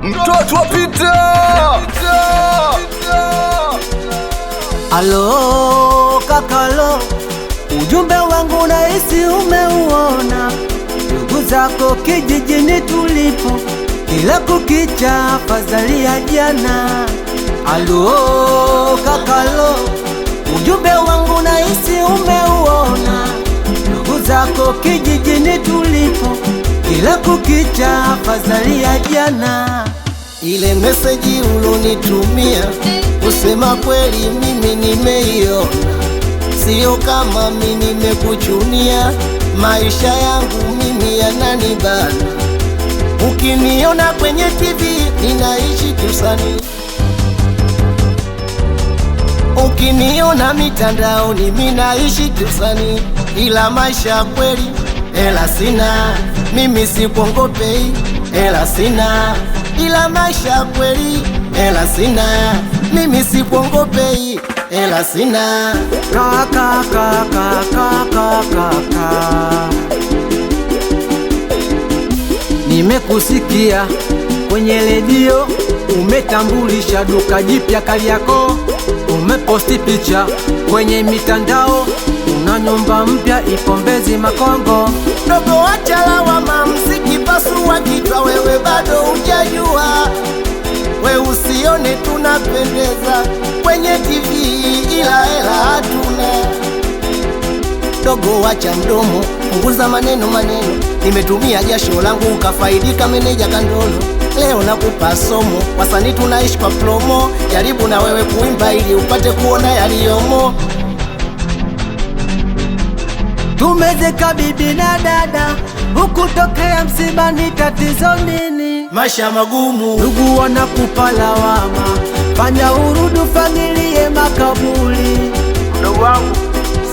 Mtoto wa Pita. Alo kakalo, ujumbe wangu nahisi umeuona. Ndugu zako kijijini tulipo, kila kukicha afadhali ya jana. Alo kakalo, ujumbe wangu nahisi umeuona. Ndugu zako kijijini tulipo, kila kukicha afadhali ya jana. Ile meseji ulonitumia, kusema kweli mimi nimeiona. Sio kama mimi nimekuchunia, maisha yangu mimi yananibana. Ukiniona kwenye TV ninaishi kiusanii, ukiniona mitandaoni mimi naishi kiusanii. Ila maisha kweli hela sina, mimi sikuongopei, hela sina. Ila maisha kweli hela sina, mimi sikuongopei, hela sina. Kaka nimekusikia kwenye redio, umetambulisha duka jipya Kariakoo. Umeposti picha kwenye mitandao, una nyumba mpya ipo Mbezi Makongo. Dogo acha lawama, mziki pasua kichwa, wewe bado hujajua. We usione tunapendeza kwenye TV ila hela hatuna. Dogo acha mdomo, punguza maneno. Nimetumia jasho langu ukafaidika, meneja Kandolo. Leo nakupa somo, wasanii tunaishi kwa promo. Jaribu na wewe kuimba ili upate kuona yaliyomo. Tumezeka bibi na dada, hukutokea msibani, tatizo nini? Maisha magumu, ndugu wanakupa lawama, fanya urudu familia makaburi. Mdogo wangu,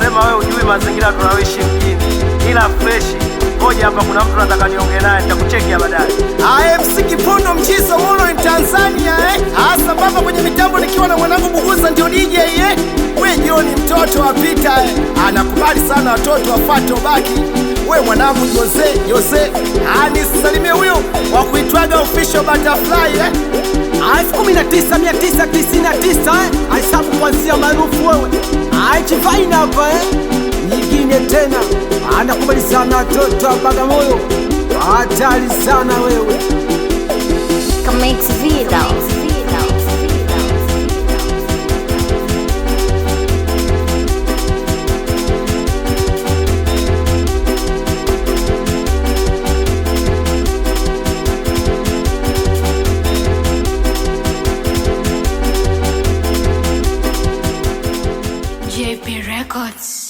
sema wewe ujui mazingira tunayoishi mjini, ila freshi. Ngoja hapa kuna mtu nataka niongee naye, nitakuchekia baadaye. MC Kipondo Mchizo Molo in Tanzania Hasa baba kwenye mitambo nikiwa na mwanangu Buguza ndio DJ We Joni mtoto wa Pita Anakubali sana watoto wafato baki. We mwanangu Jose Nisalimie huyo wa kuitwaga official butterfly 19999 Aisabu kwanzia maarufu wewe Aichivaina hapa nyingine tena. Anakubali sana watoto wa Bagamoyo, hatari sana wewe. Comex Vida. JP Records.